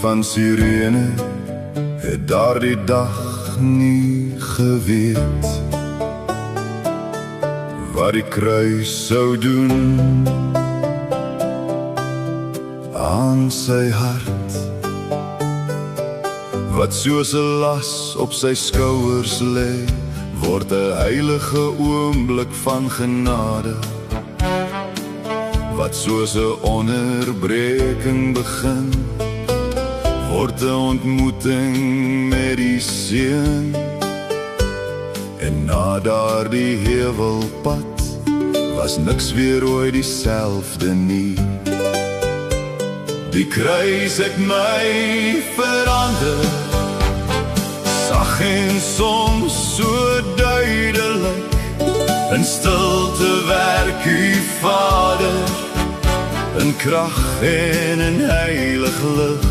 van sirene het daardie dag nie geweet wat die kruis sou doen aan sy hart, wat soos 'n las op sy skouers lê, word 'n heilige oomblik van genade, wat soos 'n onderbreking begin, word 'n ontmoeting met die Seun. En na daardie heuwelpad was niks weer ooit dieselfde nie. Die kruis het my verander, sag en soms so duidelik. In stilte werk U Vader, in krag en in heilig lig.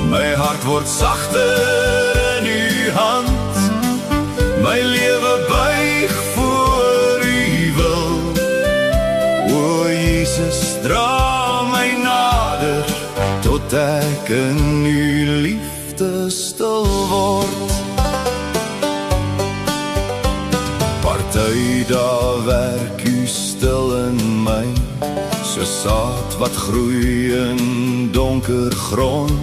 My hart word sagter in U hand, my lewe buig voor U wil. O Jesus, dra my nader, tot ek in U liefde stil word. Party daar werk U stil in my, so saad wat groei in donker grond.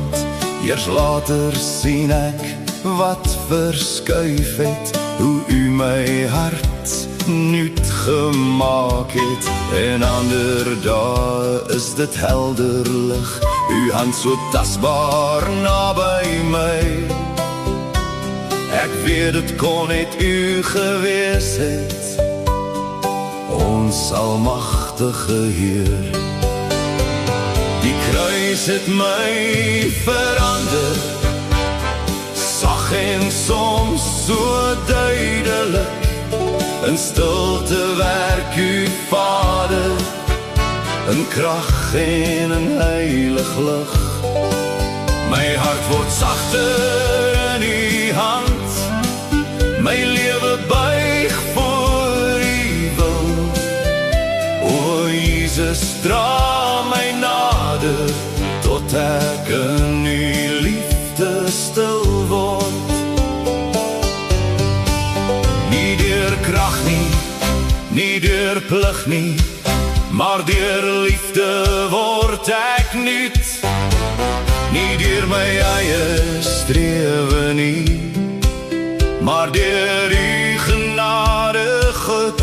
Eers later sien ek wat verskuif het, hoe U my hart nuut gemaak het. En ander dae is dit helder lig, U hand so tasbaar naby my. Ek weet dit kon net U gewees het, ons almagtige Heer. Die kruis het my verander, sag en soms so duidelik. In stilte werk U Vader, in krag en in heilig lig. My hart word sagter in U hand, my lewe buig voor U wil. O Jesus, dra my nader, tot ek in U liefde stil word. Nie deur krag nie, nie deur plig nie, maar deur liefde word ek nuut. Nie deur my eie strewe nie, maar deur U genade goed.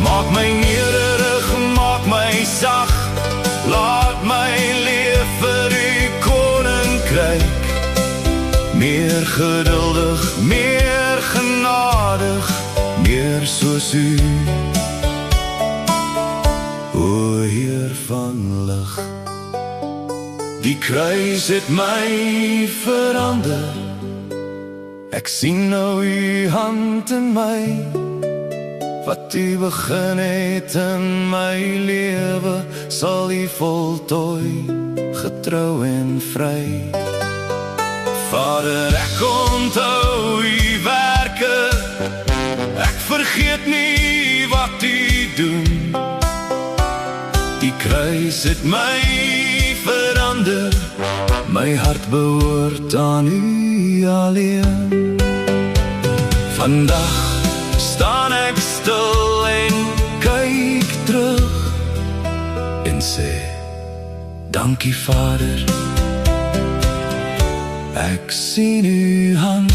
Maak my nederig, maak my sag, laat my leef vir U koninkryk. Meer geduldig, meer genadig, meer soos U, o Heer van lig. Die kruis het my verander, ek sien nou U hand in my. Wat U begin het in my lewe, sal U voltooi, getrou en vry. Vader, ek onthou U werke, ek vergeet nie wat U doen. Die kruis het my verander, my hart behoort aan U alleen. Vandag staan ek stil en kyk terug en sê, dankie Vader, ek sien U hand